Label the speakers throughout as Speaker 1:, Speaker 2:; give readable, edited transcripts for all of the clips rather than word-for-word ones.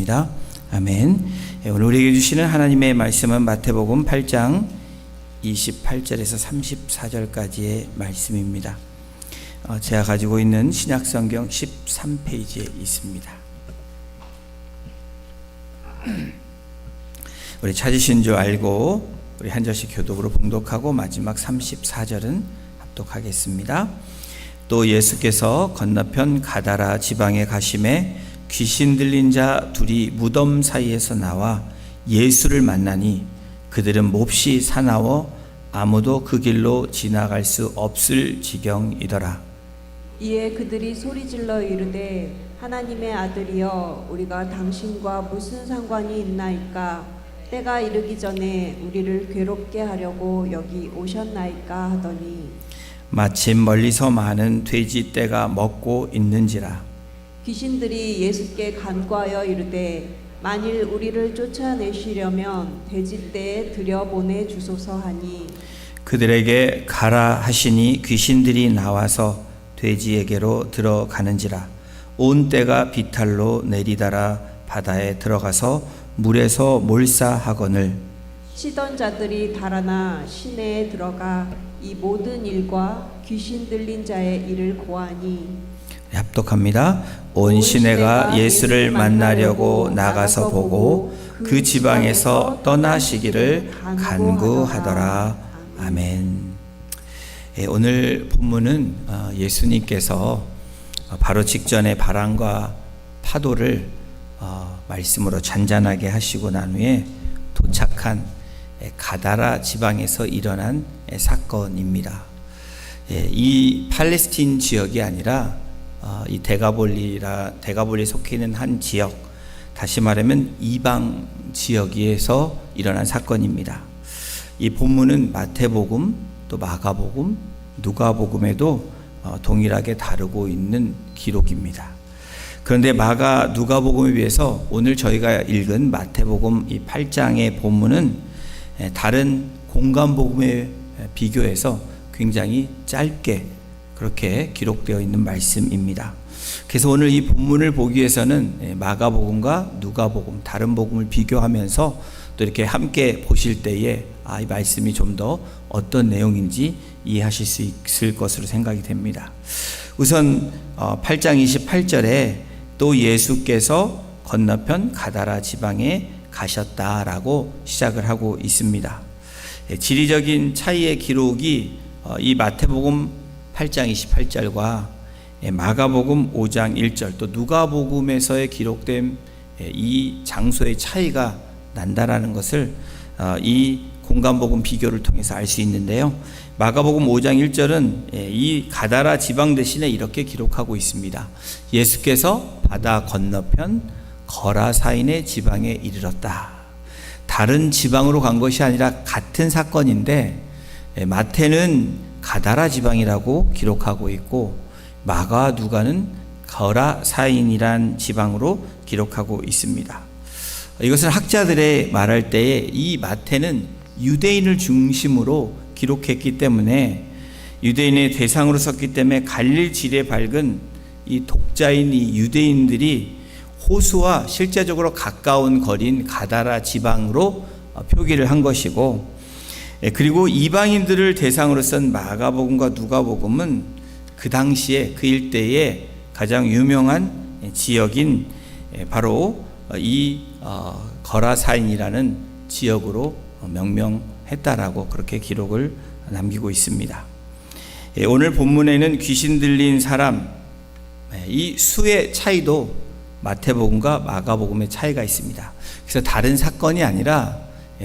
Speaker 1: 기도드립니다. 아멘. 오늘 우리에게 주시는 하나님의 말씀은 마태복음 8장 28절에서 34절까지의 말씀입니다. 제가 가지고 있는 신약성경 13페이지에 있습니다. 우리 찾으신 줄 알고 우리 한 절씩 교독으로 봉독하고 마지막 34절은 합독하겠습니다. 또 예수께서 건너편 가다라 지방에 가심에 귀신 들린 자 둘이 무덤 사이에서 나와 예수를 만나니 그들은 몹시 사나워 아무도 그 길로 지나갈 수 없을 지경이더라.
Speaker 2: 이에 그들이 소리질러 이르되 하나님의 아들이여 우리가 당신과 무슨 상관이 있나이까? 때가 이르기 전에 우리를 괴롭게 하려고 여기 오셨나이까 하더니
Speaker 1: 마침 멀리서 많은 돼지 떼가 먹고 있는지라.
Speaker 2: 귀신들이 예수께 간구하여 이르되 만일 우리를 쫓아내시려면 돼지떼에 들여보내 주소서 하니
Speaker 1: 그들에게 가라 하시니 귀신들이 나와서 돼지에게로 들어가는지라. 온 떼가 비탈로 내리다라 바다에 들어가서 물에서 몰사하거늘
Speaker 2: 치던 자들이 달아나 시내에 들어가 이 모든 일과 귀신 들린 자의 일을 고하니
Speaker 1: 합독합니다. 온 시내가 예수를 만나려고 나가서 보고 그 지방에서 떠나시기를 간구하더라. 아멘. 오늘 본문은 예수님께서 바로 직전에 바람과 파도를 말씀으로 잔잔하게 하시고 난 후에 도착한 가다라 지방에서 일어난 사건입니다. 이 팔레스틴 지역이 아니라 이 대가볼리에 속해 있는 한 지역, 다시 말하면 이방 지역에서 일어난 사건입니다. 이 본문은 마태복음, 또 마가복음, 누가복음에도 동일하게 다루고 있는 기록입니다. 그런데 누가복음에 비해서 오늘 저희가 읽은 마태복음 이 8장의 본문은 다른 공간복음에 비교해서 굉장히 짧게 그렇게 기록되어 있는 말씀입니다. 그래서 오늘 이 본문을 보기 위해서는 마가복음과 누가복음, 다른 복음을 비교하면서 또 이렇게 함께 보실 때에 이 말씀이 좀 더 어떤 내용인지 이해하실 수 있을 것으로 생각이 됩니다. 우선 8장 28절에 또 예수께서 건너편 가다라 지방에 가셨다라고 시작을 하고 있습니다. 지리적인 차이의 기록이 이 마태복음 8장 28절과 마가복음 5장 1절 또 누가복음에서의 기록된 이 장소의 차이가 난다라는 것을 이 공간복음 비교를 통해서 알 수 있는데요. 마가복음 5장 1절은 이 가다라 지방 대신에 이렇게 기록하고 있습니다. 예수께서 바다 건너편 거라사인의 지방에 이르렀다. 다른 지방으로 간 것이 아니라 같은 사건인데 마태는 가다라 지방이라고 기록하고 있고 마가 누가는 거라사인이란 지방으로 기록하고 있습니다. 이것은 학자들의 말할 때에 이 마태는 유대인을 중심으로 기록했기 때문에 유대인의 대상으로 썼기 때문에 갈릴 질에 밝은 이 독자인 이 유대인들이 호수와 실제적으로 가까운 거리인 가다라 지방으로 표기를 한 것이고, 그리고 이방인들을 대상으로 쓴 마가복음과 누가복음은 그 당시에 그 일대에 가장 유명한 지역인 바로 이 거라사인이라는 지역으로 명명했다라고 그렇게 기록을 남기고 있습니다. 오늘 본문에는 귀신 들린 사람, 이 수의 차이도 마태복음과 마가복음의 차이가 있습니다. 그래서 다른 사건이 아니라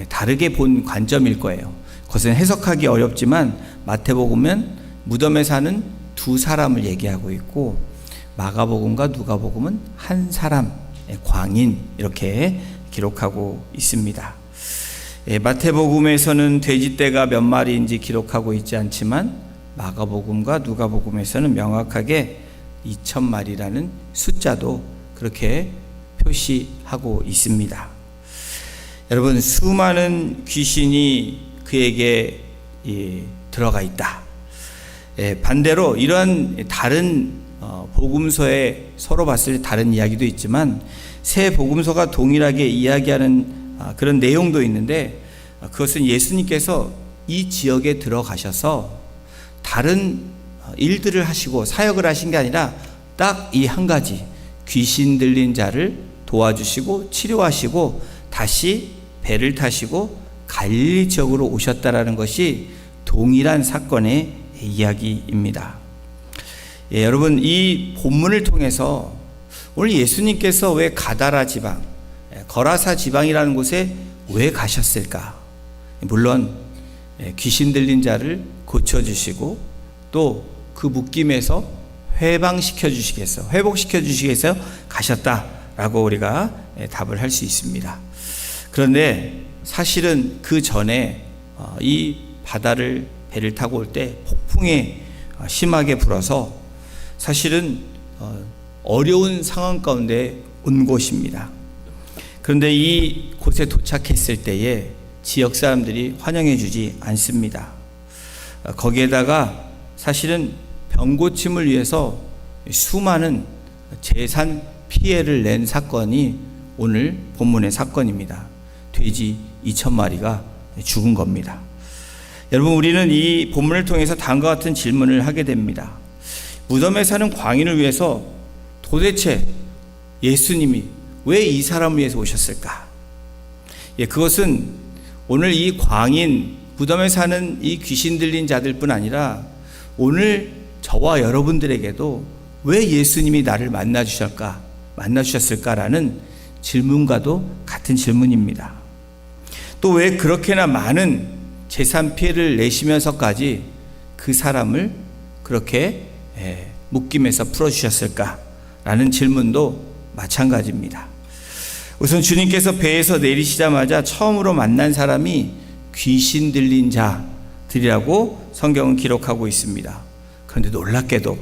Speaker 1: 다르게 본 관점일 거예요. 그것은 해석하기 어렵지만 마태복음은 무덤에 사는 두 사람을 얘기하고 있고 마가복음과 누가복음은 한 사람, 광인 이렇게 기록하고 있습니다. 마태복음에서는 돼지떼가 몇 마리인지 기록하고 있지 않지만 마가복음과 누가복음에서는 명확하게 2,000마리라는 숫자도 그렇게 표시하고 있습니다. 여러분, 수많은 귀신이 그에게 들어가 있다. 반대로 이러한 다른 복음서에 서로 봤을 때 다른 이야기도 있지만 새 복음서가 동일하게 이야기하는 그런 내용도 있는데, 그것은 예수님께서 이 지역에 들어가셔서 다른 일들을 하시고 사역을 하신 게 아니라 딱 이 한 가지, 귀신 들린 자를 도와주시고 치료하시고 다시 배를 타시고 갈릴리 지역으로 오셨다라는 것이 동일한 사건의 이야기입니다. 여러분, 이 본문을 통해서 오늘 예수님께서 왜 가다라 지방, 거라사 지방이라는 곳에 왜 가셨을까? 물론 귀신 들린 자를 고쳐주시고 또 그 묶임에서 회복시켜 주시기 위해서 가셨다라고 우리가 답을 할 수 있습니다. 그런데 사실은 그 전에 이 바다를 배를 타고 올 때 폭풍이 심하게 불어서 사실은 어려운 상황 가운데 온 곳입니다. 그런데 이 곳에 도착했을 때에 지역 사람들이 환영해 주지 않습니다. 거기에다가 사실은 병 고침을 위해서 수많은 재산 피해를 낸 사건이 오늘 본문의 사건입니다. 돼지 2,000마리가 죽은 겁니다. 여러분, 우리는 이 본문을 통해서 다음과 같은 질문을 하게 됩니다. 무덤에 사는 광인을 위해서 도대체 예수님이 왜 이 사람을 위해서 오셨을까? 그것은 오늘 이 광인, 무덤에 사는 이 귀신 들린 자들뿐 아니라 오늘 저와 여러분들에게도 왜 예수님이 나를 만나주셨을까라는 질문과도 같은 질문입니다. 또 왜 그렇게나 많은 재산 피해를 내시면서까지 그 사람을 그렇게 묶임에서 풀어주셨을까라는 질문도 마찬가지입니다. 우선 주님께서 배에서 내리시자마자 처음으로 만난 사람이 귀신 들린 자들이라고 성경은 기록하고 있습니다. 그런데 놀랍게도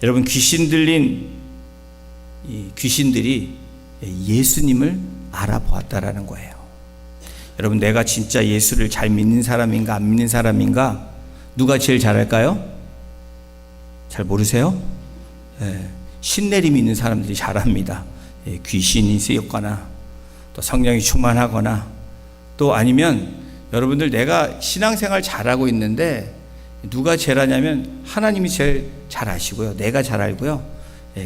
Speaker 1: 여러분, 귀신 들린 이 귀신들이 예수님을 알아보았다라는 거예요. 여러분, 내가 진짜 예수를 잘 믿는 사람인가 안 믿는 사람인가 누가 제일 잘할까요? 잘 모르세요? 신내림 있는 사람들이 잘합니다. 귀신이 쓰였거나 또 성령이 충만하거나 또 아니면 여러분들 내가 신앙생활 잘하고 있는데 누가 제일 하냐면 하나님이 제일 잘 아시고요. 내가 잘 알고요.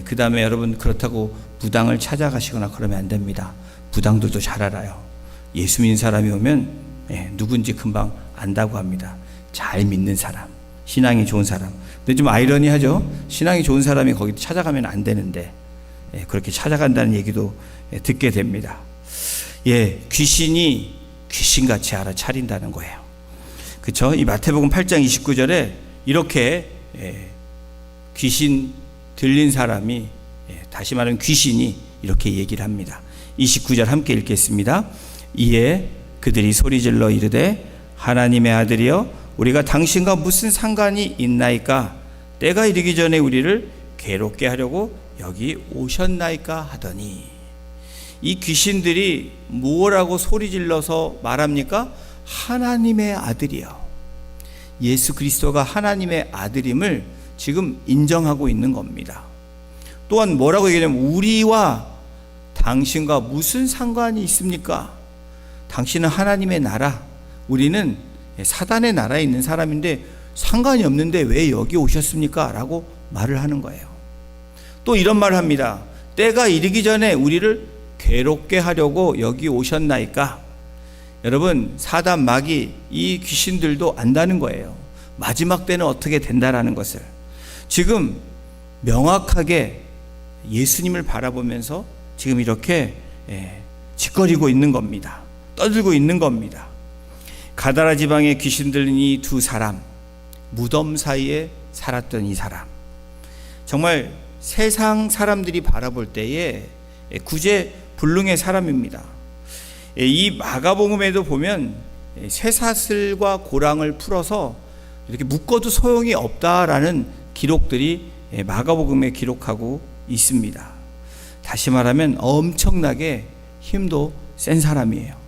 Speaker 1: 그 다음에 여러분, 그렇다고 무당을 찾아가시거나 그러면 안 됩니다. 무당들도 잘 알아요. 예수 믿는 사람이 오면 누군지 금방 안다고 합니다. 잘 믿는 사람, 신앙이 좋은 사람. 근데 좀 아이러니하죠. 신앙이 좋은 사람이 거기 찾아가면 안 되는데 그렇게 찾아간다는 얘기도 듣게 됩니다. 귀신이 귀신같이 알아차린다는 거예요. 그렇죠? 이 마태복음 8장 29절에 이렇게 귀신 들린 사람이, 다시 말하면 귀신이 이렇게 얘기를 합니다. 29절 함께 읽겠습니다. 이에 그들이 소리질러 이르되 하나님의 아들이여 우리가 당신과 무슨 상관이 있나이까? 때가 이르기 전에 우리를 괴롭게 하려고 여기 오셨나이까 하더니, 이 귀신들이 뭐라고 소리질러서 말합니까? 하나님의 아들이요. 예수 그리스도가 하나님의 아들임을 지금 인정하고 있는 겁니다. 또한 뭐라고 얘기하냐면 우리와 당신과 무슨 상관이 있습니까? 당신은 하나님의 나라, 우리는 사단의 나라에 있는 사람인데 상관이 없는데 왜 여기 오셨습니까? 라고 말을 하는 거예요. 또 이런 말을 합니다. 때가 이르기 전에 우리를 괴롭게 하려고 여기 오셨나이까? 여러분, 사단 마귀 이 귀신들도 안다는 거예요. 마지막 때는 어떻게 된다라는 것을 지금 명확하게 예수님을 바라보면서 지금 이렇게 짓거리고 있는 겁니다. 떠들고 있는 겁니다. 가다라 지방에 귀신 들린 이 두 사람, 무덤 사이에 살았던 이 사람, 정말 세상 사람들이 바라볼 때에 구제불능의 사람입니다. 이 마가복음에도 보면 쇠사슬과 고랑을 풀어서 이렇게 묶어도 소용이 없다라는 기록들이 마가복음에 기록하고 있습니다. 다시 말하면 엄청나게 힘도 센 사람이에요.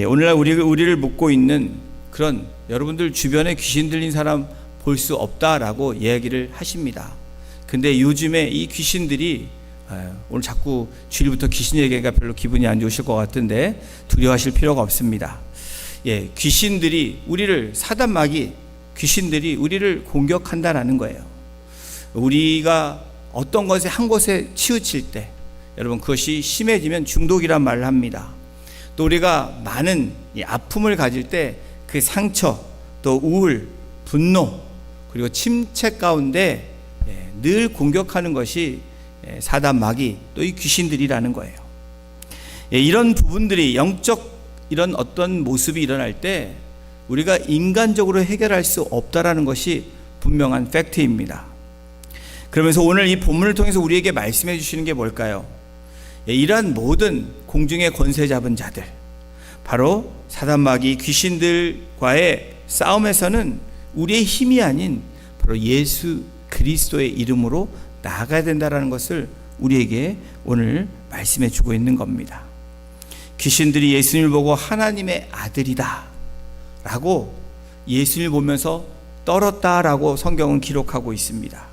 Speaker 1: 오늘날 우리를 묶고 있는 그런 여러분들 주변에 귀신 들린 사람 볼 수 없다라고 이야기를 하십니다. 근데 요즘에 이 귀신들이 오늘 자꾸 주일부터 귀신 얘기가 별로 기분이 안 좋으실 것 같은데 두려워하실 필요가 없습니다. 귀신들이 우리를 사단 마귀 귀신들이 우리를 공격한다라는 거예요. 우리가 어떤 것에 한 곳에 치우칠 때 여러분 그것이 심해지면 중독이란 말을 합니다. 또 우리가 많은 이 아픔을 가질 때 그 상처 또 우울 분노 그리고 침체 가운데 늘 공격하는 것이 사단 마귀 또 이 귀신들이라는 거예요. 이런 부분들이 영적 이런 어떤 모습이 일어날 때 우리가 인간적으로 해결할 수 없다라는 것이 분명한 팩트입니다. 그러면서 오늘 이 본문을 통해서 우리에게 말씀해 주시는 게 뭘까요? 이러한 모든 공중의 권세 잡은 자들 바로 사단 마귀 귀신들과의 싸움에서는 우리의 힘이 아닌 바로 예수 그리스도의 이름으로 나아가야 된다는 것을 우리에게 오늘 말씀해 주고 있는 겁니다. 귀신들이 예수님을 보고 하나님의 아들이다 라고 예수님을 보면서 떨었다라고 성경은 기록하고 있습니다.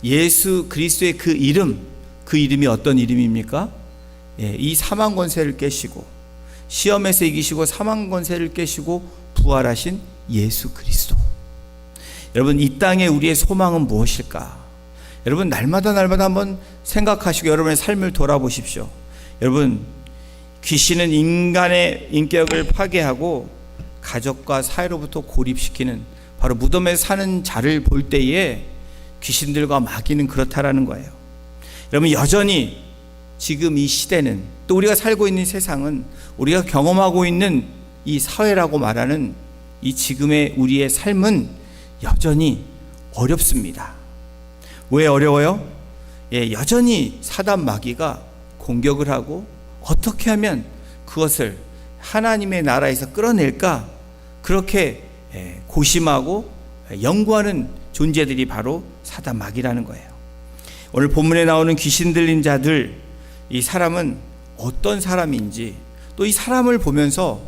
Speaker 1: 예수 그리스도의 그 이름이 어떤 이름입니까? 이 사망 권세를 깨시고 시험에서 이기시고 사망 권세를 깨시고 부활하신 예수 그리스도. 여러분 이 땅에 우리의 소망은 무엇일까? 여러분 날마다 한번 생각하시고 여러분의 삶을 돌아보십시오. 여러분 귀신은 인간의 인격을 파괴하고 가족과 사회로부터 고립시키는 바로 무덤에 사는 자를 볼 때에 귀신들과 마귀는 그렇다라는 거예요. 여러분 여전히 지금 이 시대는 또 우리가 살고 있는 세상은 우리가 경험하고 있는 이 사회라고 말하는 이 지금의 우리의 삶은 여전히 어렵습니다. 왜 어려워요? 여전히 사단 마귀가 공격을 하고 어떻게 하면 그것을 하나님의 나라에서 끌어낼까 그렇게 고심하고 연구하는 존재들이 바로 사단 마귀라는 거예요. 오늘 본문에 나오는 귀신 들린 자들, 이 사람은 어떤 사람인지 또 이 사람을 보면서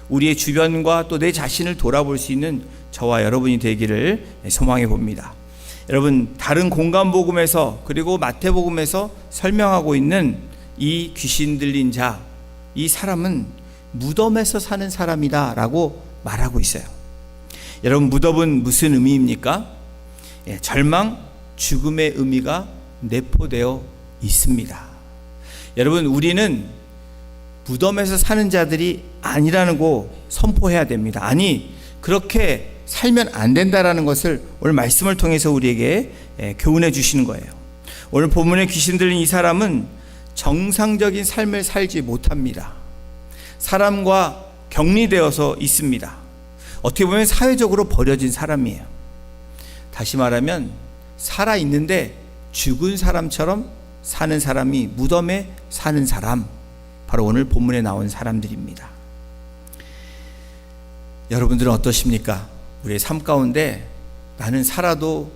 Speaker 1: 우리의 주변과 또 내 자신을 돌아볼 수 있는 저와 여러분이 되기를 소망해 봅니다. 여러분 다른 공간복음에서 그리고 마태복음에서 설명하고 있는 이 귀신 들린 자, 이 사람은 무덤에서 사는 사람이다 라고 말하고 있어요. 여러분 무덤은 무슨 의미입니까? 절망, 죽음의 의미가 내포되어 있습니다. 여러분 우리는 무덤에서 사는 자들이 아니라는 거 선포해야 됩니다. 아니 그렇게 살면 안 된다라는 것을 오늘 말씀을 통해서 우리에게 교훈해 주시는 거예요. 오늘 본문에 귀신 들린 이 사람은 정상적인 삶을 살지 못합니다. 사람과 격리되어서 있습니다. 어떻게 보면 사회적으로 버려진 사람이에요. 다시 말하면 살아있는데 죽은 사람처럼 사는 사람이 무덤에 사는 사람, 바로 오늘 본문에 나온 사람들입니다. 여러분들은 어떠십니까? 우리의 삶 가운데 나는 살아도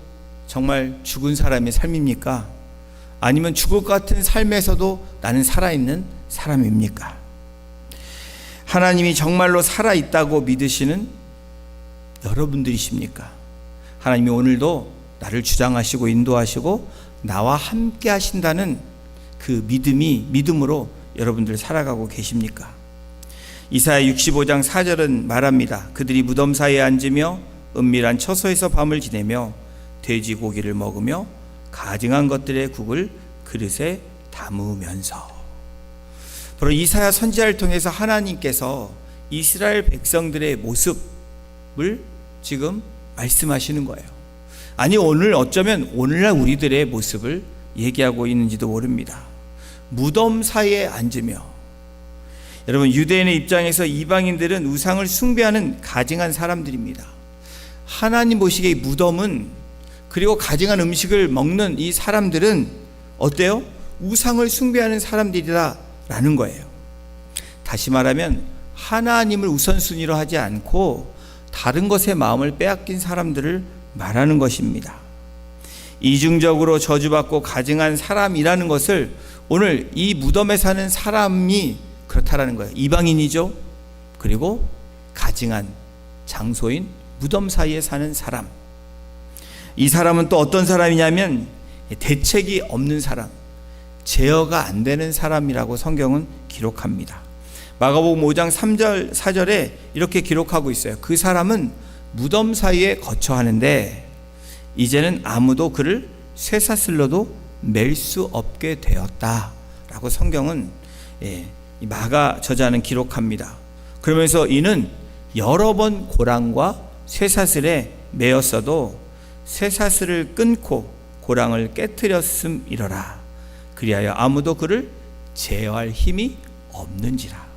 Speaker 1: 정말 죽은 사람의 삶입니까? 아니면 죽을 것 같은 삶에서도 나는 살아있는 사람입니까? 하나님이 정말로 살아있다고 믿으시는 여러분들이십니까? 하나님이 오늘도 나를 주장하시고 인도하시고 나와 함께 하신다는 그 믿음으로 여러분들 살아가고 계십니까? 이사야 65장 4절은 말합니다. 그들이 무덤 사이에 앉으며 은밀한 처소에서 밤을 지내며 돼지 고기를 먹으며 가증한 것들의 국을 그릇에 담으면서. 바로 이사야 선지자를 통해서 하나님께서 이스라엘 백성들의 모습을 지금 말씀하시는 거예요. 아니 오늘 어쩌면 오늘날 우리들의 모습을 얘기하고 있는지도 모릅니다. 무덤 사이에 앉으며, 여러분 유대인의 입장에서 이방인들은 우상을 숭배하는 가증한 사람들입니다. 하나님 보시기에 무덤은, 그리고 가증한 음식을 먹는 이 사람들은 어때요? 우상을 숭배하는 사람들이다 라는 거예요. 다시 말하면 하나님을 우선순위로 하지 않고 다른 것에 마음을 빼앗긴 사람들을 말하는 것입니다. 이중적으로 저주받고 가증한 사람이라는 것을 오늘 이 무덤에 사는 사람이 그렇다라는 거예요. 이방인이죠. 그리고 가증한 장소인 무덤 사이에 사는 사람. 이 사람은 또 어떤 사람이냐면 대책이 없는 사람, 제어가 안 되는 사람이라고 성경은 기록합니다. 마가복음 5장 3절 4절에 이렇게 기록하고 있어요. 그 사람은 무덤 사이에 거처하는데 이제는 아무도 그를 쇠사슬로도 맬 수 없게 되었다라고 성경은 이 마가 저자는 기록합니다. 그러면서 이는 여러 번 고랑과 쇠사슬에 매였어도 쇠사슬을 끊고 고랑을 깨뜨렸음이러라. 그리하여 아무도 그를 제어할 힘이 없는지라.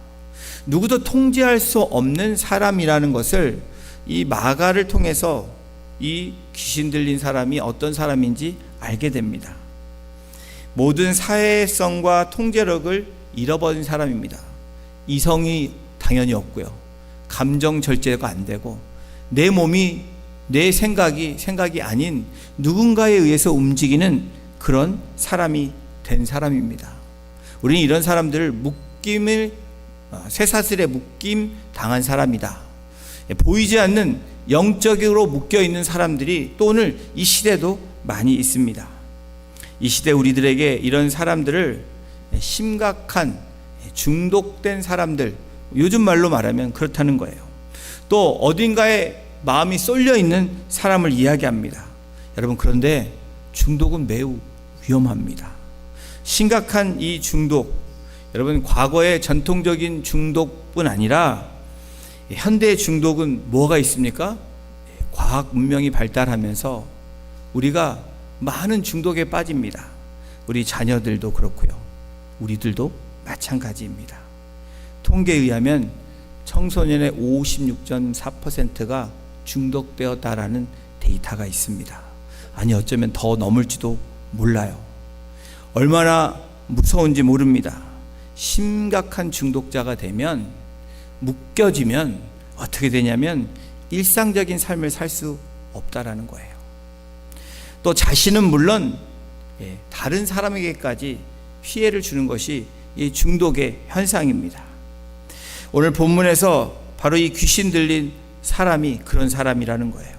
Speaker 1: 누구도 통제할 수 없는 사람이라는 것을 이 마가를 통해서 이 귀신 들린 사람이 어떤 사람인지 알게 됩니다. 모든 사회성과 통제력을 잃어버린 사람입니다. 이성이 당연히 없고요. 감정 절제가 안 되고 내 몸이 내 생각이 아닌 누군가에 의해서 움직이는 그런 사람이 된 사람입니다. 우리는 이런 사람들을 쇠사슬에 묶임 당한 사람이다. 보이지 않는 영적으로 묶여 있는 사람들이 또 오늘 이 시대도 많이 있습니다. 이 시대 우리들에게 이런 사람들을 심각한 중독된 사람들, 요즘 말로 말하면 그렇다는 거예요. 또 어딘가에 마음이 쏠려 있는 사람을 이야기합니다. 여러분, 그런데 중독은 매우 위험합니다. 심각한 이 중독, 여러분, 과거의 전통적인 중독뿐 아니라 현대의 중독은 뭐가 있습니까? 과학 문명이 발달하면서 우리가 많은 중독에 빠집니다. 우리 자녀들도 그렇고요. 우리들도 마찬가지입니다. 통계에 의하면 청소년의 56.4%가 중독되었다라는 데이터가 있습니다. 아니, 어쩌면 더 넘을지도 몰라요. 얼마나 무서운지 모릅니다. 심각한 중독자가 되면, 묶여지면 어떻게 되냐면 일상적인 삶을 살 수 없다라는 거예요. 또 자신은 물론 다른 사람에게까지 피해를 주는 것이 이 중독의 현상입니다. 오늘 본문에서 바로 이 귀신 들린 사람이 그런 사람이라는 거예요.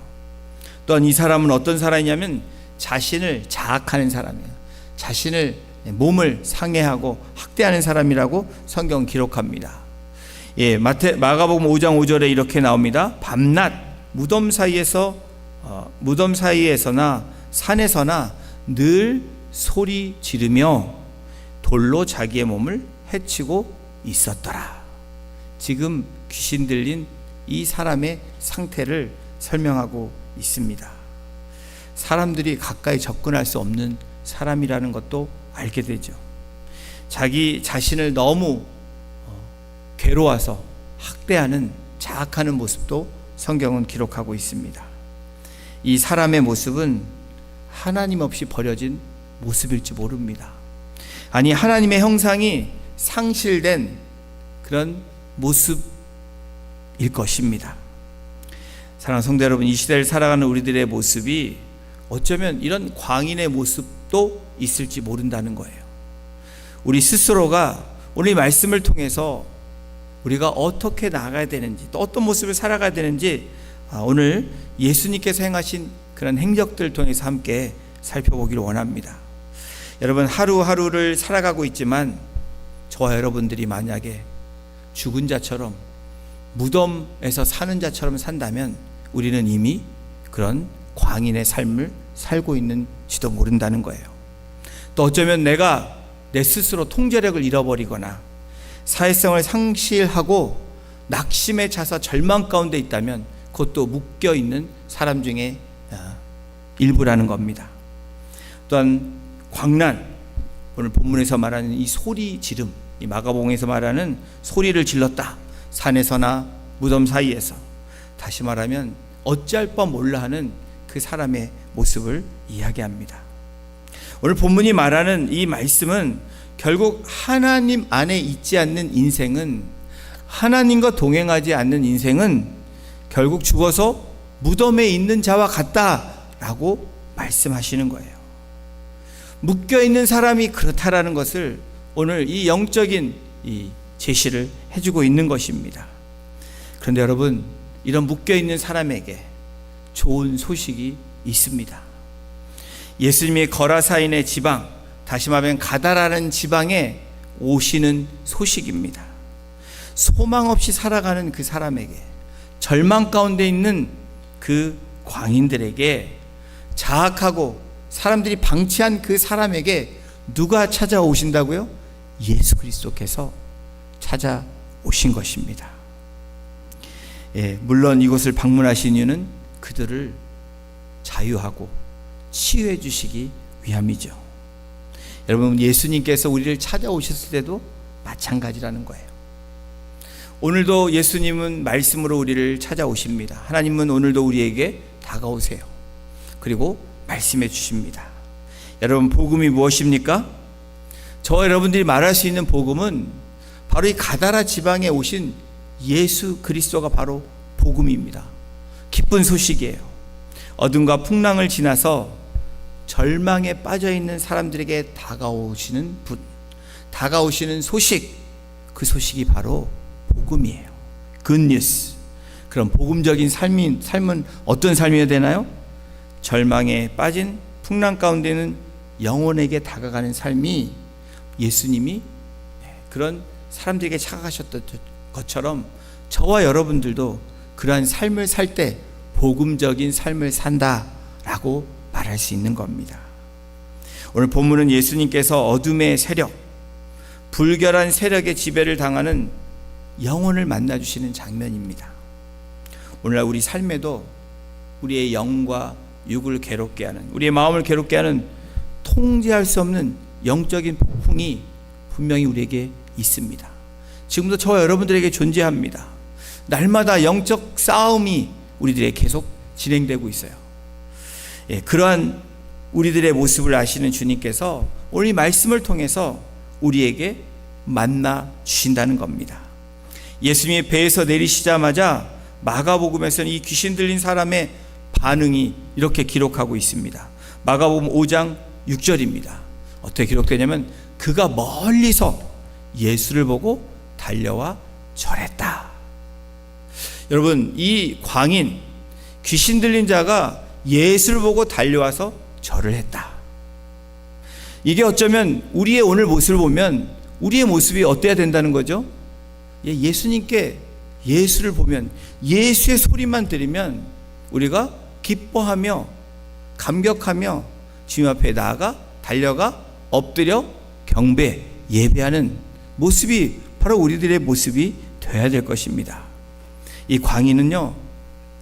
Speaker 1: 또한 이 사람은 어떤 사람이냐면 자신을 자학하는 사람이에요. 자신을, 몸을 상해하고 학대하는 사람이라고 성경 기록합니다. 마가복음 5장 5절에 이렇게 나옵니다. 밤낮 무덤 사이에서나 산에서나 늘 소리 지르며 돌로 자기의 몸을 해치고 있었더라. 지금 귀신 들린 이 사람의 상태를 설명하고 있습니다. 사람들이 가까이 접근할 수 없는 사람이라는 것도 알게 되죠. 자기 자신을 너무 괴로워서 학대하는, 자학하는 모습도 성경은 기록하고 있습니다. 이 사람의 모습은 하나님 없이 버려진 모습일지 모릅니다. 아니, 하나님의 형상이 상실된 그런 모습일 것입니다. 사랑하는 성도 여러분, 이 시대를 살아가는 우리들의 모습이 어쩌면 이런 광인의 모습도 있을지 모른다는 거예요. 우리 스스로가 오늘 이 말씀을 통해서 우리가 어떻게 나아가야 되는지, 또 어떤 모습을 살아가야 되는지 오늘 예수님께서 행하신 그런 행적들을 통해서 함께 살펴보기를 원합니다. 여러분, 하루하루를 살아가고 있지만 저와 여러분들이 만약에 죽은 자처럼, 무덤에서 사는 자처럼 산다면 우리는 이미 그런 광인의 삶을 살고 있는지도 모른다는 거예요. 또 어쩌면 내가 내 스스로 통제력을 잃어버리거나 사회성을 상실하고 낙심에 차서 절망 가운데 있다면 그것도 묶여있는 사람 중에 일부라는 겁니다. 또한 광난, 오늘 본문에서 말하는 이 소리 지름, 이 마가복음에서 말하는 소리를 질렀다. 산에서나 무덤 사이에서, 다시 말하면 어찌할 바 몰라 하는 그 사람의 모습을 이야기합니다. 오늘 본문이 말하는 이 말씀은 결국 하나님 안에 있지 않는 인생은, 하나님과 동행하지 않는 인생은 결국 죽어서 무덤에 있는 자와 같다라고 말씀하시는 거예요. 묶여있는 사람이 그렇다라는 것을 오늘 이 영적인 이 제시를 해주고 있는 것입니다. 그런데 여러분, 이런 묶여있는 사람에게 좋은 소식이 있습니다. 예수님이 거라사인의 지방 다시 말하면 가다라는 지방에 오시는 소식입니다. 소망 없이 살아가는 그 사람에게, 절망 가운데 있는 그 광인들에게, 자학하고 사람들이 방치한 그 사람에게 누가 찾아오신다고요? 예수 그리스도께서 찾아오신 것입니다. 물론 이곳을 방문하신 이유는 그들을 자유하고 치유해 주시기 위함이죠. 여러분, 예수님께서 우리를 찾아오셨을 때도 마찬가지라는 거예요. 오늘도 예수님은 말씀으로 우리를 찾아오십니다. 하나님은 오늘도 우리에게 다가오세요. 그리고 말씀해 주십니다. 여러분, 복음이 무엇입니까? 저와 여러분들이 말할 수 있는 복음은 바로 이 가다라 지방에 오신 예수 그리스도가 바로 복음입니다. 기쁜 소식이에요. 어둠과 풍랑을 지나서 절망에 빠져있는 사람들에게 다가오시는 분, 다가오시는 소식, 그 소식이 바로 복음이에요. 굿뉴스. 그럼 복음적인 삶은 어떤 삶이어야 되나요? 절망에 빠진 풍랑 가운데는 영혼에게 다가가는 삶이 예수님이 그런 사람들에게 찾아가셨던 것처럼 저와 여러분들도 그러한 삶을 살 때 복음적인 삶을 산다라고 말할 수 있는 겁니다. 오늘 본문은 예수님께서 어둠의 세력, 불결한 세력의 지배를 당하는 영혼을 만나주시는 장면입니다. 오늘날 우리 삶에도 우리의 영과 육을 괴롭게 하는, 우리의 마음을 괴롭게 하는 통제할 수 없는 영적인 폭풍이 분명히 우리에게 있습니다. 지금도 저와 여러분들에게 존재합니다. 날마다 영적 싸움이 우리들에게 계속 진행되고 있어요. 그러한 우리들의 모습을 아시는 주님께서 오늘 이 말씀을 통해서 우리에게 만나 주신다는 겁니다. 예수님의 배에서 내리시자마자 마가복음에서는 이 귀신 들린 사람의 반응이 이렇게 기록하고 있습니다. 마가복음 5장 6절입니다. 어떻게 기록되냐면 그가 멀리서 예수를 보고 달려와 절했다. 여러분, 이 광인, 귀신 들린 자가 예수를 보고 달려와서 절을 했다. 이게 어쩌면 우리의 오늘 모습을 보면 우리의 모습이 어때야 된다는 거죠? 예수님께, 예수를 보면, 예수의 소리만 들으면 우리가 기뻐하며 감격하며 주님 앞에 나아가 달려가 엎드려 경배, 예배하는 모습이 바로 우리들의 모습이 되어야 될 것입니다. 이 광인은요,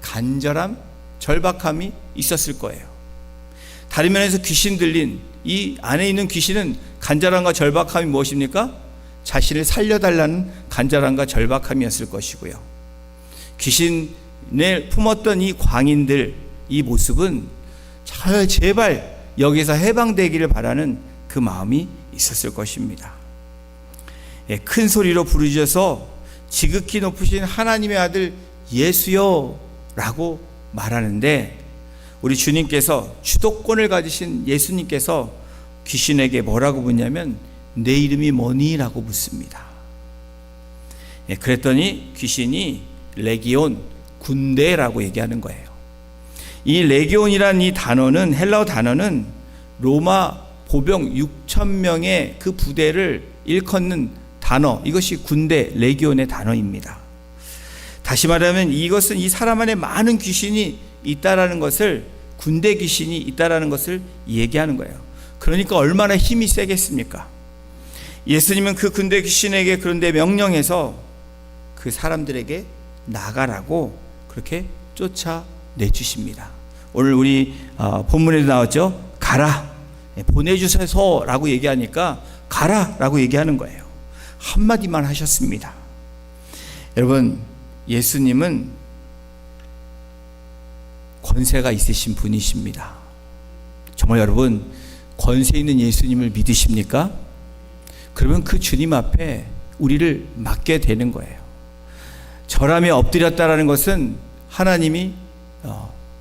Speaker 1: 간절함, 절박함이 있었을 거예요. 다른 면에서 귀신 들린 이 안에 있는 귀신은 간절함과 절박함이 무엇입니까? 자신을 살려달라는 간절함과 절박함이었을 것이고요. 귀신을 품었던 이 광인들, 이 모습은 제발 여기서 해방되기를 바라는 그 마음이 있었을 것입니다. 큰 소리로 부르셔서 지극히 높으신 하나님의 아들 예수여 라고 말하는데, 우리 주님께서, 주도권을 가지신 예수님께서 귀신에게 뭐라고 묻냐면 내 이름이 뭐니? 라고 묻습니다. 그랬더니 귀신이 레기온, 군대라고 얘기하는 거예요. 이 레기온이란 이 단어는, 헬라어 단어는 로마 보병 6,000명의 그 부대를 일컫는 단어, 이것이 군대, 레기온의 단어입니다. 다시 말하면 이것은 이 사람 안에 많은 귀신이 있다라는 것을, 군대 귀신이 있다라는 것을 얘기하는 거예요. 그러니까 얼마나 힘이 세겠습니까? 예수님은 그 군대 귀신에게 그런데 명령해서 그 사람들에게 나가라고 그렇게 쫓아내주십니다. 오늘 우리 본문에도 나왔죠. 가라, 보내주셔서라고 얘기하니까 가라라고 얘기하는 거예요. 한마디만 하셨습니다. 여러분, 예수님은 권세가 있으신 분이십니다. 정말 여러분, 권세 있는 예수님을 믿으십니까? 그러면 그 주님 앞에 우리를 맡게 되는 거예요. 절함에 엎드렸다라는 것은 하나님이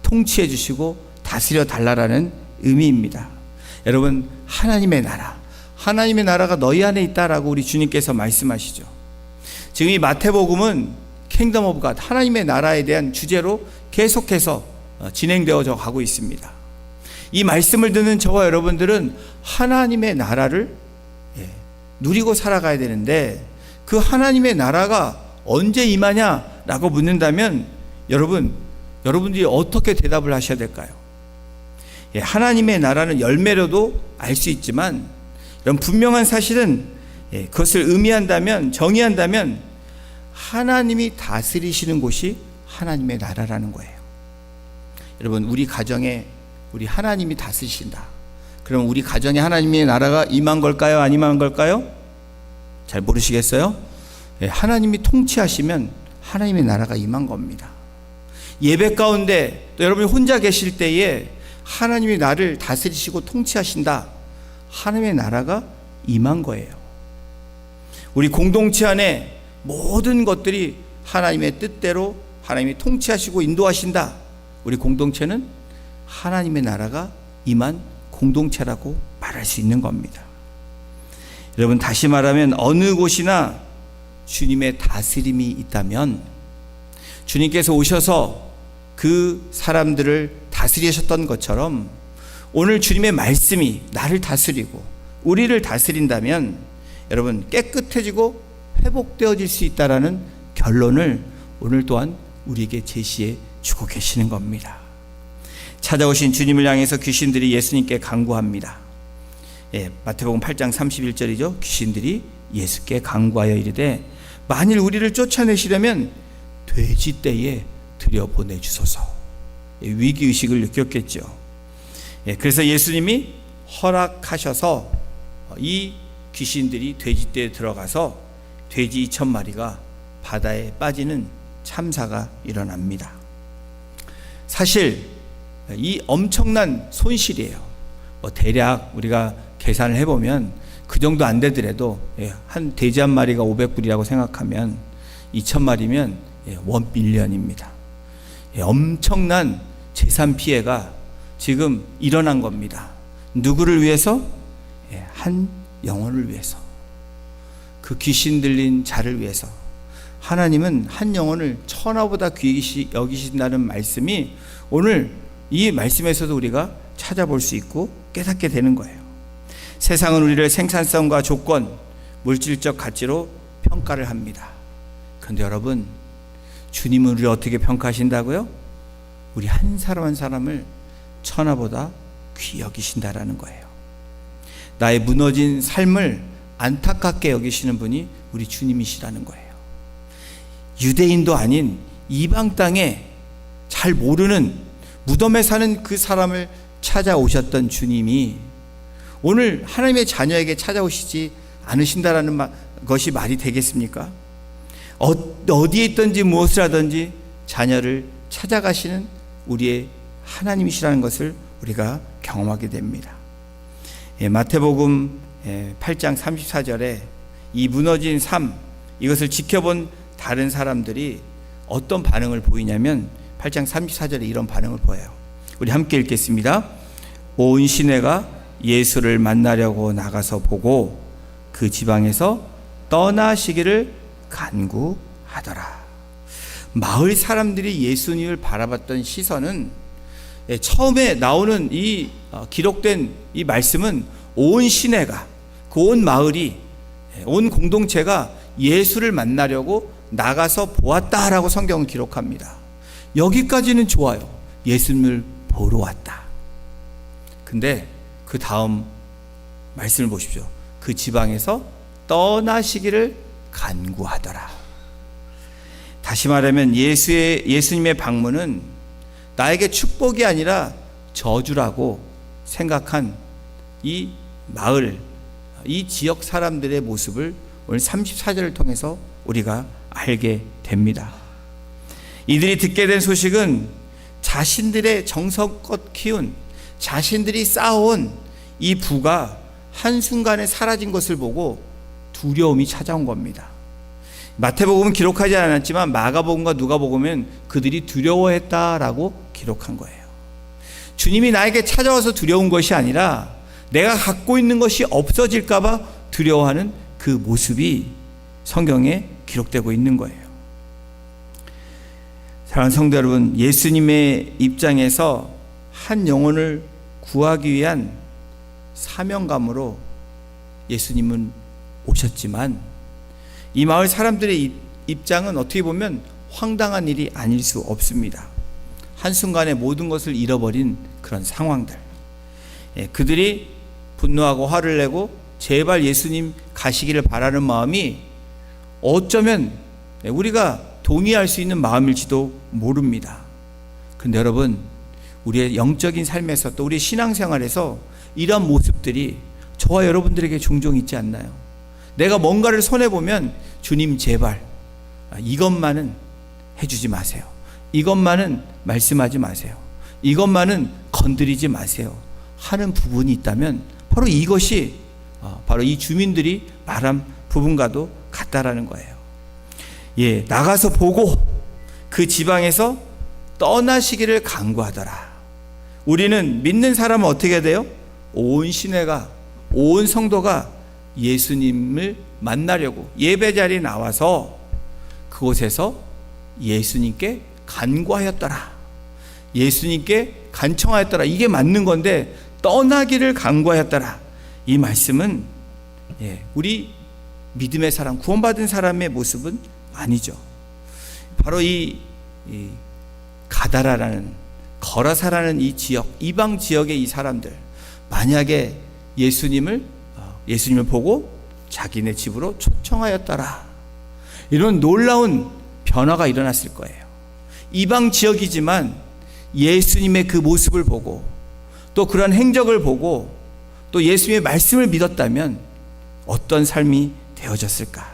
Speaker 1: 통치해 주시고 다스려 달라라는 의미입니다. 여러분, 하나님의 나라가 너희 안에 있다라고 우리 주님께서 말씀하시죠. 지금 이 마태복음은 킹덤 오브 갓, 하나님의 나라에 대한 주제로 계속해서 진행되어져 가고 있습니다. 이 말씀을 듣는 저와 여러분들은 하나님의 나라를 누리고 살아가야 되는데 그 하나님의 나라가 언제 임하냐라고 묻는다면 여러분들이 어떻게 대답을 하셔야 될까요? 하나님의 나라는 열매로도 알 수 있지만 이런 분명한 사실은 그것을 의미한다면 정의한다면 하나님이 다스리시는 곳이 하나님의 나라라는 거예요. 여러분 우리 가정에 우리 하나님이 다스리신다. 그럼 우리 가정에 하나님의 나라가 임한 걸까요? 안 임한 걸까요? 잘 모르시겠어요? 하나님이 통치하시면 하나님의 나라가 임한 겁니다. 예배 가운데 또 여러분이 혼자 계실 때에 하나님이 나를 다스리시고 통치하신다. 하나님의 나라가 임한 거예요. 우리 공동체 안에 모든 것들이 하나님의 뜻대로 하나님이 통치하시고 인도하신다. 우리 공동체는 하나님의 나라가 임한 공동체라고 말할 수 있는 겁니다. 여러분 다시 말하면 어느 곳이나 주님의 다스림이 있다면 주님께서 오셔서 그 사람들을 다스리셨던 것처럼 오늘 주님의 말씀이 나를 다스리고 우리를 다스린다면 여러분 깨끗해지고 회복되어질 수 있다라는 결론을 오늘 또한 우리에게 제시해 주고 계시는 겁니다. 찾아오신 주님을 향해서 귀신들이 예수님께 간구합니다. 마태복음 8장 31절이죠. 귀신들이 예수께 간구하여 이르되 만일 우리를 쫓아내시려면 돼지떼에 들여보내주소서. 위기의식을 느꼈겠죠. 그래서 예수님이 허락하셔서 이 귀신들이 돼지떼에 들어가서 돼지 2,000마리가 바다에 빠지는 참사가 일어납니다. 사실 이 엄청난 손실이에요. 대략 우리가 계산을 해보면 그 정도 안 되더라도 한 돼지 한 마리가 500불이라고 생각하면 2,000마리면 1밀리언입니다. 엄청난 재산 피해가 지금 일어난 겁니다. 누구를 위해서? 한 영혼을 위해서. 그 귀신 들린 자를 위해서. 하나님은 한 영혼을 천하보다 귀히 여기신다는 말씀이 오늘 이 말씀에서도 우리가 찾아볼 수 있고 깨닫게 되는 거예요. 세상은 우리를 생산성과 조건, 물질적 가치로 평가를 합니다. 그런데 여러분, 주님은 우리를 어떻게 평가하신다고요? 우리 한 사람 한 사람을 천하보다 귀히 여기신다라는 거예요. 나의 무너진 삶을 안타깝게 여기시는 분이 우리 주님이시라는 거예요. 유대인도 아닌 이방 땅에 잘 모르는 무덤에 사는 그 사람을 찾아오셨던 주님이 오늘 하나님의 자녀에게 찾아오시지 않으신다라는 것이 말이 되겠습니까? 어디에 있든지 무엇을 하든지 자녀를 찾아가시는 우리의 하나님이시라는 것을 우리가 경험하게 됩니다. 마태복음 8장 34절에 이 무너진 삶, 이것을 지켜본 다른 사람들이 어떤 반응을 보이냐면 8장 34절에 이런 반응을 보여요. 우리 함께 읽겠습니다. 온 시내가 예수를 만나려고 나가서 보고 그 지방에서 떠나시기를 간구하더라. 마을 사람들이 예수님을 바라봤던 시선은 처음에 나오는 이 기록된 이 말씀은 온 시내가, 그 온 마을이, 온 공동체가 예수를 만나려고 나가서 보았다라고 성경은 기록합니다. 여기까지는 좋아요. 예수님을 보러 왔다. 근데 그 다음 말씀을 보십시오. 그 지방에서 떠나시기를 간구하더라. 다시 말하면 예수님의 방문은 나에게 축복이 아니라 저주라고 생각한 이 마을, 이 지역 사람들의 모습을 오늘 34절을 통해서 우리가 알게 됩니다. 이들이 듣게 된 소식은 자신들의 정성껏 키운, 자신들이 쌓아온 이 부가 한순간에 사라진 것을 보고 두려움이 찾아온 겁니다. 마태복음은 기록하지 않았지만 마가복음과 누가복음은 그들이 두려워했다라고 기록한 거예요. 주님이 나에게 찾아와서 두려운 것이 아니라 내가 갖고 있는 것이 없어질까 봐 두려워하는 그 모습이 성경에 기록되고 있는 거예요. 사랑하는 성도 여러분, 예수님의 입장에서 한 영혼을 구하기 위한 사명감으로 예수님은 오셨지만 이 마을 사람들의 입장은 어떻게 보면 황당한 일이 아닐 수 없습니다. 한순간에 모든 것을 잃어버린 그런 상황들. 그들이 분노하고 화를 내고 제발 예수님 가시기를 바라는 마음이 어쩌면 우리가 동의할 수 있는 마음일지도 모릅니다. 그런데 여러분, 우리의 영적인 삶에서 또 우리 신앙생활에서 이런 모습들이 저와 여러분들에게 종종 있지 않나요? 내가 뭔가를 손해보면 주님 제발 이것만은 해주지 마세요. 이것만은 말씀하지 마세요. 이것만은 건드리지 마세요 하는 부분이 있다면 바로 이것이 바로 이 주민들이 말한 부분과도 같다라는 거예요. 나가서 보고 그 지방에서 떠나시기를 간구하더라. 우리는 믿는 사람은 어떻게 해야 돼요? 온 시내가, 온 성도가 예수님을 만나려고 예배 자리에 나와서 그곳에서 예수님께 간구하였더라. 예수님께 간청하였더라. 이게 맞는 건데 떠나기를 간구하였더라. 이 말씀은 우리 믿음의 사람, 구원받은 사람의 모습은 아니죠. 바로 이 가다라라는 거라사라는 이 지역, 이방 지역의 이 사람들, 만약에 예수님을 보고 자기네 집으로 초청하였더라, 이런 놀라운 변화가 일어났을 거예요. 이방 지역이지만 예수님의 그 모습을 보고 또 그런 행적을 보고 또 예수님의 말씀을 믿었다면 어떤 삶이 되어졌을까?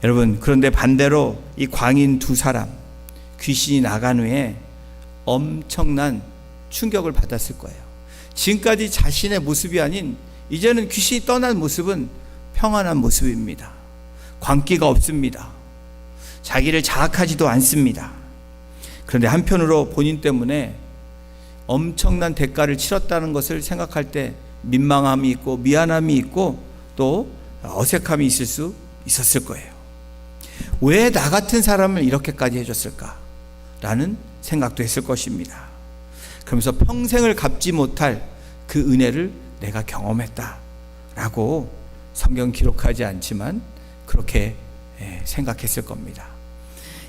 Speaker 1: 여러분, 그런데 반대로 이 광인 두 사람, 귀신이 나간 후에 엄청난 충격을 받았을 거예요. 지금까지 자신의 모습이 아닌 이제는 귀신이 떠난 모습은 평안한 모습입니다. 광기가 없습니다. 자기를 자학하지도 않습니다. 그런데 한편으로 본인 때문에 엄청난 대가를 치렀다는 것을 생각할 때 민망함이 있고 미안함이 있고 또 어색함이 있을 수 있었을 거예요. 왜 나 같은 사람을 이렇게까지 해줬을까? 라는 생각도 했을 것입니다. 그러면서 평생을 갚지 못할 그 은혜를 내가 경험했다 라고 성경 기록하지 않지만 그렇게 생각했을 겁니다.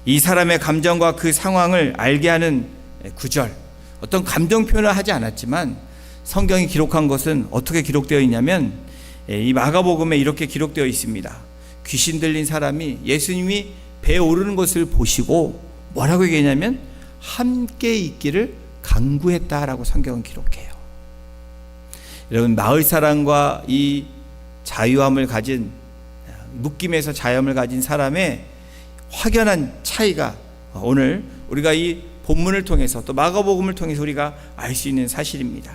Speaker 1: 이 사람의 감정과 그 상황을 알게 하는 구절, 어떤 감정 표현을 하지 않았지만 성경이 기록한 것은 어떻게 기록되어 있냐면 이 마가복음에 이렇게 기록되어 있습니다. 귀신 들린 사람이 예수님이 배에 오르는 것을 보시고 뭐라고 얘기했냐면 함께 있기를 간구했다라고 성경은 기록해요. 여러분, 마을 사람과 이 자유함을 가진, 묶임에서 자유함을 가진 사람의 확연한 차이가 오늘 우리가 이 본문을 통해서 또 마가복음을 통해서 우리가 알 수 있는 사실입니다.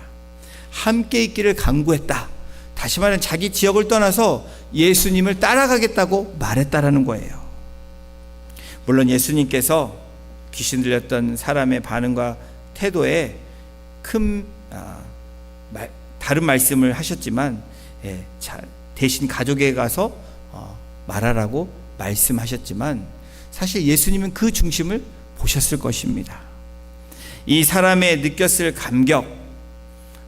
Speaker 1: 함께 있기를 간구했다. 다시 말하면 자기 지역을 떠나서 예수님을 따라가겠다고 말했다라는 거예요. 물론 예수님께서 귀신 들렸던 사람의 반응과 태도에 큰 다른 말씀을 하셨지만 대신 가족에 가서 말하라고 말씀하셨지만 사실 예수님은 그 중심을 보셨을 것입니다. 이 사람의 느꼈을 감격,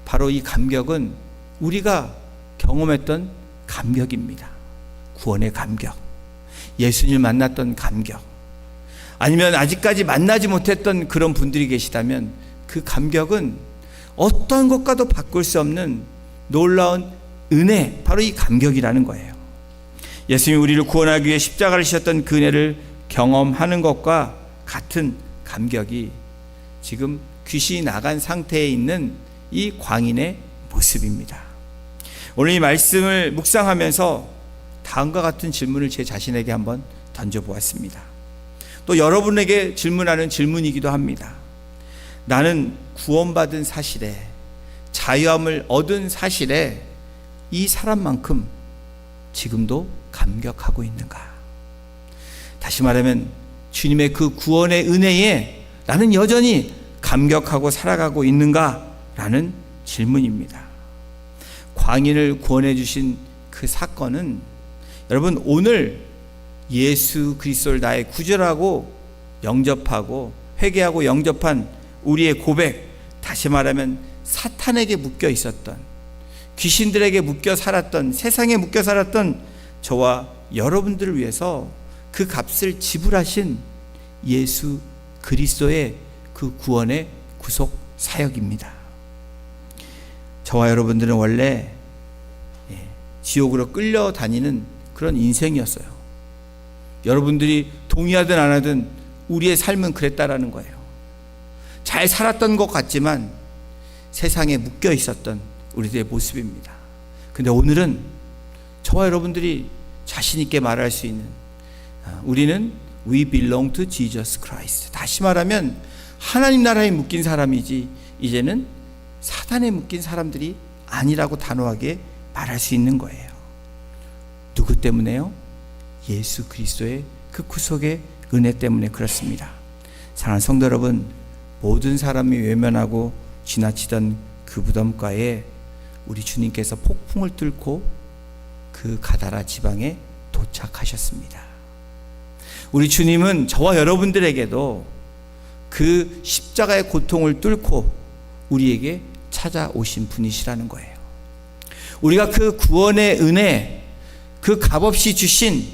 Speaker 1: 바로 이 감격은 우리가 경험했던 감격입니다. 구원의 감격, 예수님을 만났던 감격, 아니면 아직까지 만나지 못했던 그런 분들이 계시다면 그 감격은 어떤 것과도 바꿀 수 없는 놀라운 은혜, 바로 이 감격이라는 거예요. 예수님이 우리를 구원하기 위해 십자가를 지셨던 그 은혜를 경험하는 것과 같은 감격이 지금 귀신이 나간 상태에 있는 이 광인의 모습입니다. 오늘 이 말씀을 묵상하면서 다음과 같은 질문을 제 자신에게 한번 던져보았습니다. 또 여러분에게 질문하는 질문이기도 합니다. 나는 구원받은 사실에, 자유함을 얻은 사실에 이 사람만큼 지금도 감격하고 있는가? 다시 말하면 주님의 그 구원의 은혜에 나는 여전히 감격하고 살아가고 있는가? 라는 질문입니다. 광인을 구원해 주신 그 사건은 여러분, 오늘 예수 그리스도를 나의 구주라고 영접하고 회개하고 영접한 우리의 고백, 다시 말하면 사탄에게 묶여 있었던, 귀신들에게 묶여 살았던, 세상에 묶여 살았던 저와 여러분들을 위해서 그 값을 지불하신 예수 그리스도의 그 구원의 구속 사역입니다. 저와 여러분들은 원래 지옥으로 끌려다니는 그런 인생이었어요. 여러분들이 동의하든 안 하든 우리의 삶은 그랬다라는 거예요. 잘 살았던 것 같지만 세상에 묶여 있었던 우리들의 모습입니다. 근데 오늘은 저와 여러분들이 자신 있게 말할 수 있는, 우리는 We belong to Jesus Christ. 다시 말하면 하나님 나라에 묶인 사람이지 이제는 사단에 묶인 사람들이 아니라고 단호하게 말할 수 있는 거예요. 누구 때문에요? 예수 그리스도의 그 구속의 은혜 때문에 그렇습니다. 사랑하는 성도 여러분, 모든 사람이 외면하고 지나치던 그 무덤가에 우리 주님께서 폭풍을 뚫고 그 가다라 지방에 도착하셨습니다. 우리 주님은 저와 여러분들에게도 그 십자가의 고통을 뚫고 우리에게 찾아오신 분이시라는 거예요. 우리가 그 구원의 은혜, 그 값없이 주신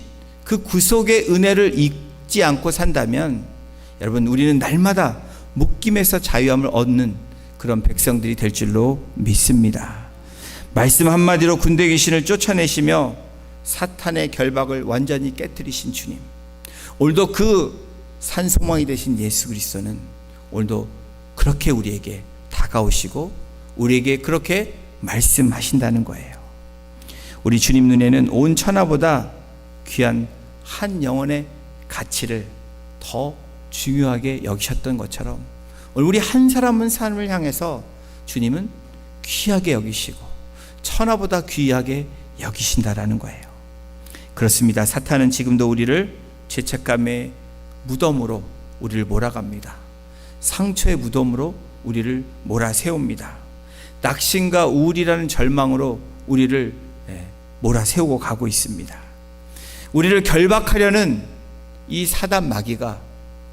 Speaker 1: 그 구속의 은혜를 잊지 않고 산다면 여러분, 우리는 날마다 묶임에서 자유함을 얻는 그런 백성들이 될 줄로 믿습니다. 말씀 한마디로 군대 귀신을 쫓아내시며 사탄의 결박을 완전히 깨뜨리신 주님, 오늘도 그 산소망이 되신 예수 그리스도는 오늘도 그렇게 우리에게 다가오시고 우리에게 그렇게 말씀하신다는 거예요. 우리 주님 눈에는 온 천하보다 귀한 한 영혼의 가치를 더 중요하게 여기셨던 것처럼 우리 한 사람 한 사람을 향해서 주님은 귀하게 여기시고 천하보다 귀하게 여기신다라는 거예요. 그렇습니다. 사탄은 지금도 우리를 죄책감의 무덤으로 우리를 몰아갑니다. 상처의 무덤으로 우리를 몰아세웁니다. 낙심과 우울이라는 절망으로 우리를 몰아세우고 가고 있습니다. 우리를 결박하려는 이 사단 마귀가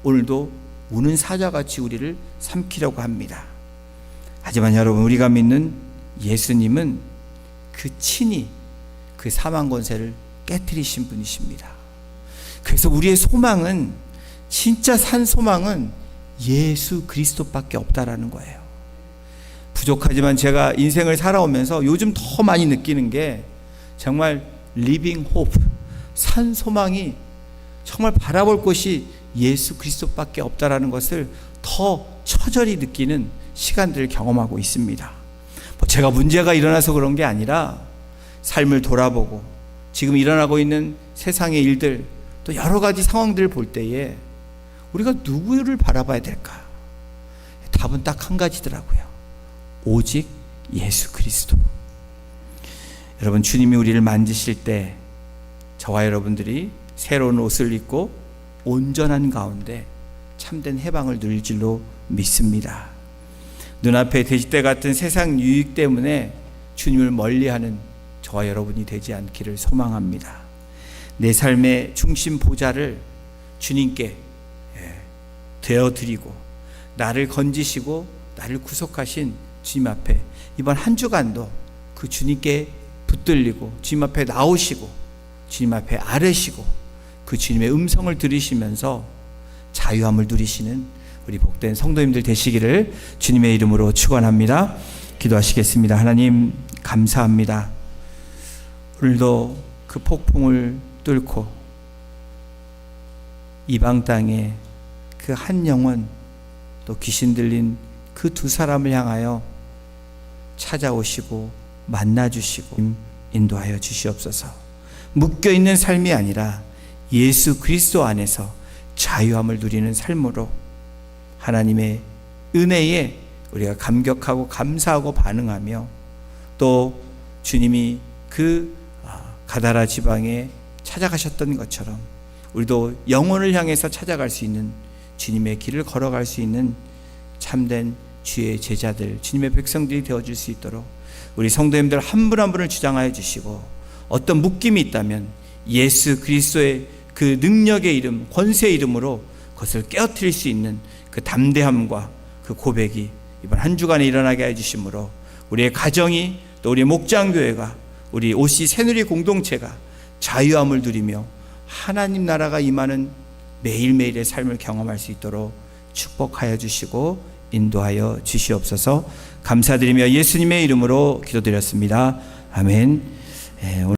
Speaker 1: 오늘도 우는 사자같이 우리를 삼키려고 합니다. 하지만 여러분, 우리가 믿는 예수님은 그 친히 그 사망 권세를 깨뜨리신 분이십니다. 그래서 우리의 소망은, 진짜 산 소망은 예수 그리스도밖에 없다라는 거예요. 부족하지만 제가 인생을 살아오면서 요즘 더 많이 느끼는 게 정말 리빙 호프, 산 소망이 정말 바라볼 곳이 예수 그리스도밖에 없다라는 것을 더 처절히 느끼는 시간들을 경험하고 있습니다. 제가 문제가 일어나서 그런 게 아니라 삶을 돌아보고 지금 일어나고 있는 세상의 일들, 또 여러 가지 상황들을 볼 때에 우리가 누구를 바라봐야 될까? 답은 딱 한 가지더라고요. 오직 예수 그리스도. 여러분, 주님이 우리를 만지실 때 저와 여러분들이 새로운 옷을 입고 온전한 가운데 참된 해방을 누릴 줄로 믿습니다. 눈앞에 돼지떼 같은 세상 유익 때문에 주님을 멀리하는 저와 여러분이 되지 않기를 소망합니다. 내 삶의 중심 보좌를 주님께 되어드리고 나를 건지시고 나를 구속하신 주님 앞에 이번 한 주간도 그 주님께 붙들리고 주님 앞에 나오시고 주님 앞에 아뢰시고 그 주님의 음성을 들으시면서 자유함을 누리시는 우리 복된 성도님들 되시기를 주님의 이름으로 축원합니다. 기도하시겠습니다. 하나님, 감사합니다. 오늘도 그 폭풍을 뚫고 이방 땅에 그 한 영혼, 또 귀신 들린 그 두 사람을 향하여 찾아오시고 만나주시고 인도하여 주시옵소서. 묶여있는 삶이 아니라 예수 그리스도 안에서 자유함을 누리는 삶으로 하나님의 은혜에 우리가 감격하고 감사하고 반응하며, 또 주님이 그 가다라 지방에 찾아가셨던 것처럼 우리도 영혼을 향해서 찾아갈 수 있는, 주님의 길을 걸어갈 수 있는 참된 주의 제자들, 주님의 백성들이 되어줄 수 있도록 우리 성도님들 한 분 한 분을 주장하여 주시고, 어떤 묶임이 있다면 예수 그리스도의 그 능력의 이름, 권세의 이름으로 그것을 깨어뜨릴 수 있는 그 담대함과 그 고백이 이번 한 주간에 일어나게 해주심으로 우리의 가정이 또 우리의 목장교회가 우리 OC 새누리 공동체가 자유함을 누리며 하나님 나라가 임하는 매일매일의 삶을 경험할 수 있도록 축복하여 주시고 인도하여 주시옵소서. 감사드리며 예수님의 이름으로 기도드렸습니다. 아멘.